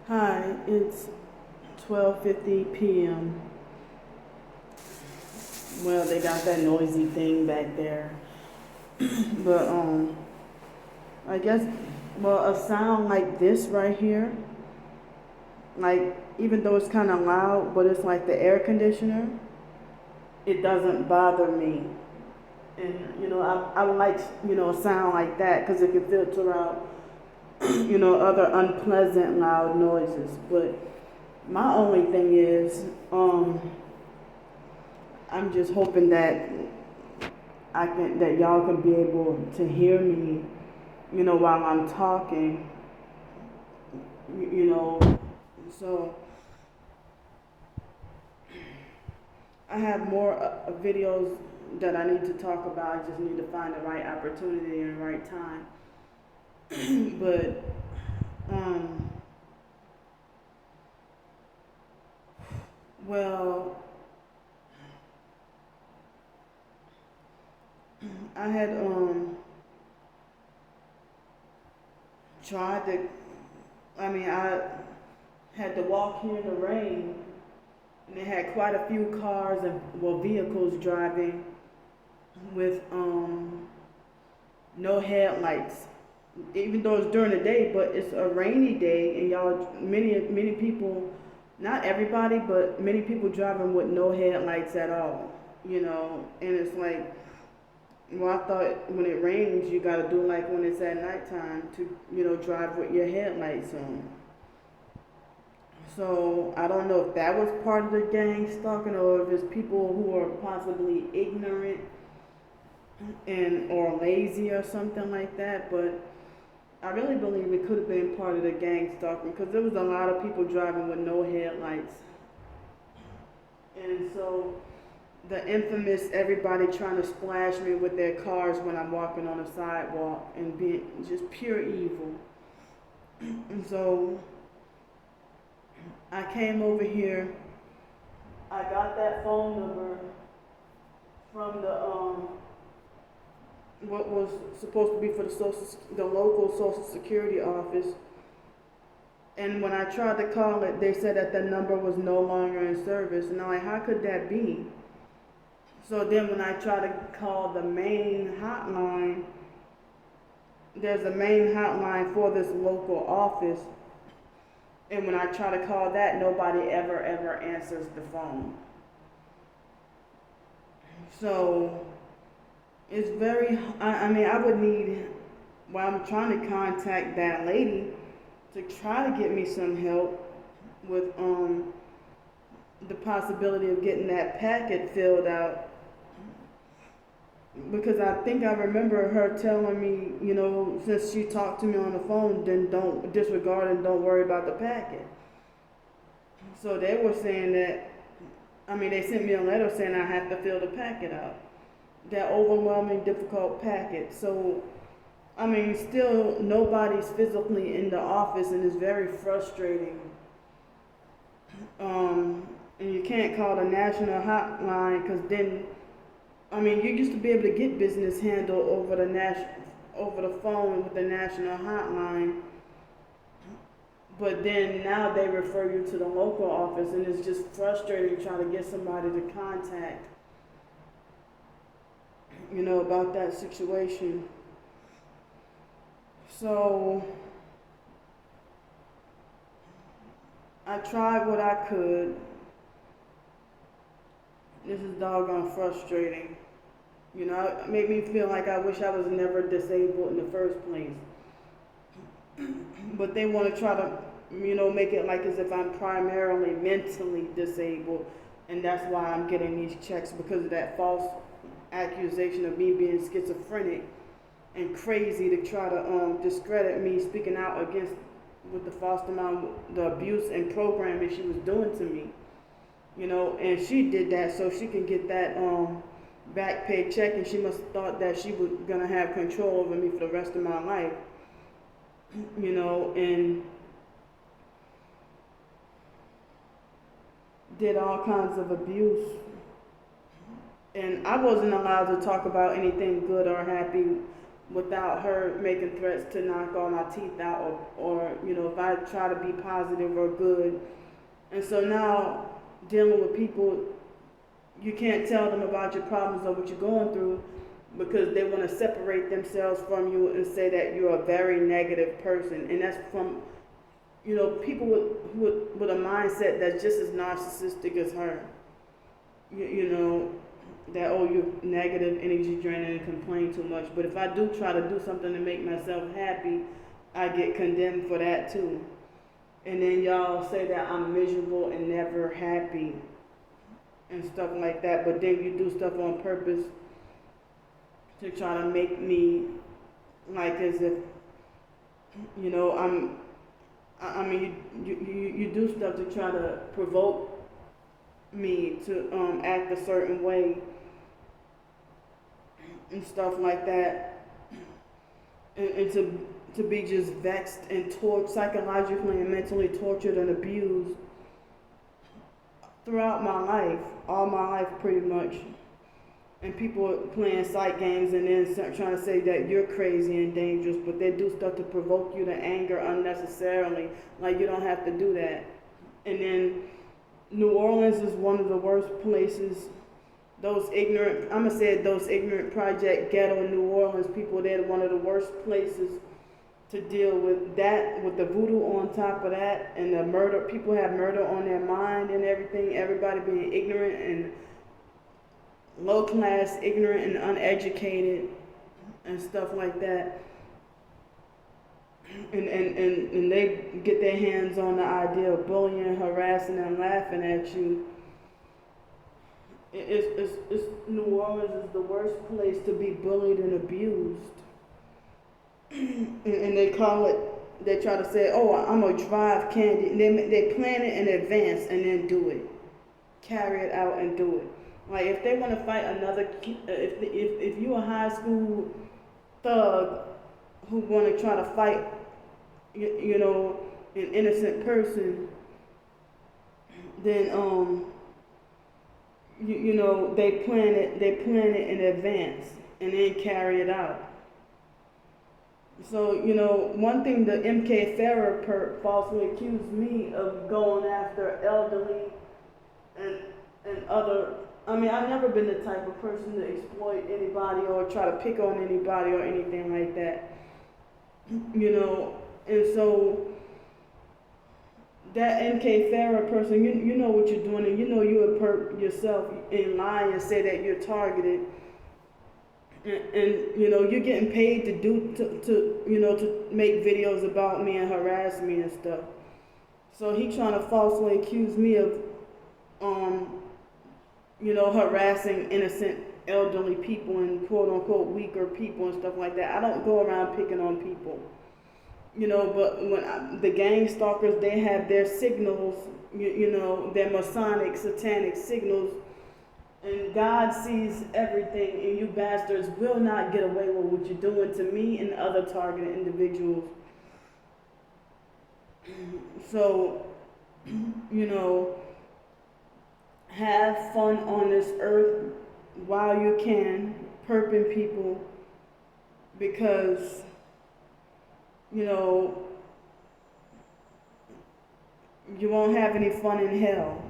Hi, it's 12:50 p.m. Well, they got that noisy thing back there. But I guess a sound like this right here, like even though it's kind of loud, but it's like the air conditioner, it doesn't bother me. And I like a sound like that because it can filter out other unpleasant loud noises. But my only thing is I'm just hoping that that y'all can be able to hear me, while I'm talking, you, you know. So I have more videos that I need to talk about. I just need to find the right opportunity and the right time. But um, well, I had tried to. I had to walk here in the rain, and they had quite a few cars and vehicles driving with no headlights. Even though it's during the day, but it's a rainy day, and y'all, many people, not everybody, but many people driving with no headlights at all. And it's like, well, I thought when it rains, you gotta do like when it's at nighttime to, drive with your headlights on. So I don't know if that was part of the gang stalking or if it's people who are possibly ignorant and or lazy or something like that. But I really believe it could have been part of the gang stalking because there was a lot of people driving with no headlights. And so the infamous everybody trying to splash me with their cars when I'm walking on the sidewalk and being just pure evil. And so I came over here. I got that phone number from the what was supposed to be for the local social security office. And when I tried to call it, they said that the number was no longer in service. And I'm like, how could that be? So then when I tried to call the main hotline, there's a main hotline for this local office. And when I try to call that, nobody ever answers the phone. So it's very, I would need, while I'm trying to contact that lady to try to get me some help with the possibility of getting that packet filled out. Because I think I remember her telling me, since she talked to me on the phone, then don't disregard and don't worry about the packet. So they were saying that, they sent me a letter saying I have to fill the packet out. That overwhelming, difficult packet. So, still nobody's physically in the office and it's very frustrating. And you can't call the national hotline because then, you used to be able to get business handled over the phone with the national hotline. But then now they refer you to the local office, and it's just frustrating trying to get somebody to contact, about that situation. So I tried what I could. This is doggone frustrating. It made me feel like I wish I was never disabled in the first place. But they want to try to, make it like as if I'm primarily mentally disabled, and that's why I'm getting these checks because of that false accusation of me being schizophrenic and crazy to try to discredit me speaking out against with the foster mom, the abuse and programming she was doing to me. And she did that so she can get that back pay check, and she must have thought that she was gonna have control over me for the rest of my life. And did all kinds of abuse. And I wasn't allowed to talk about anything good or happy without her making threats to knock all my teeth out, or if I try to be positive or good. And so now, dealing with people, you can't tell them about your problems or what you're going through, because they want to separate themselves from you and say that you're a very negative person. And that's from, people with a mindset that's just as narcissistic as her. That, oh, you're negative, energy draining, and complain too much. But if I do try to do something to make myself happy, I get condemned for that too. And then y'all say that I'm miserable and never happy and stuff like that. But then you do stuff on purpose to try to make me like as if, you do stuff to try to provoke me to act a certain way and stuff like that, and to be just vexed and psychologically and mentally tortured and abused throughout my life, all my life pretty much. And people playing psych games and then trying to say that you're crazy and dangerous, but they do stuff to provoke you to anger unnecessarily. Like, you don't have to do that. And then New Orleans is one of the worst places. Those ignorant Project Ghetto New Orleans people, they're one of the worst places to deal with that, with the voodoo on top of that, and the murder. People have murder on their mind and everything. Everybody being ignorant and low class, ignorant and uneducated and stuff like that. And they get their hands on the idea of bullying, harassing, and laughing at you. New Orleans is the worst place to be bullied and abused. And they call it, they try to say, oh, I'm going to drive Candy. And they plan it in advance and then do it. Carry it out and do it. Like, if they want to fight another, if you a high school thug who want to try to fight, an innocent person, then they plan it in advance and then carry it out. So, one thing the MK Farrer falsely accused me of going after elderly and other. I mean, I've never been the type of person to exploit anybody or try to pick on anybody or anything like that. And so that MK Farrer person, you know what you're doing, and you would hurt yourself in lie and say that you're targeted. And you're getting paid to make videos about me and harass me and stuff. So he trying to falsely accuse me of harassing innocent elderly people and quote unquote weaker people and stuff like that. I don't go around picking on people. But when the gang stalkers, they have their signals, their Masonic, satanic signals, and God sees everything, and you bastards will not get away with what you're doing to me and other targeted individuals. So, have fun on this earth while you can, perping people, because you won't have any fun in hell.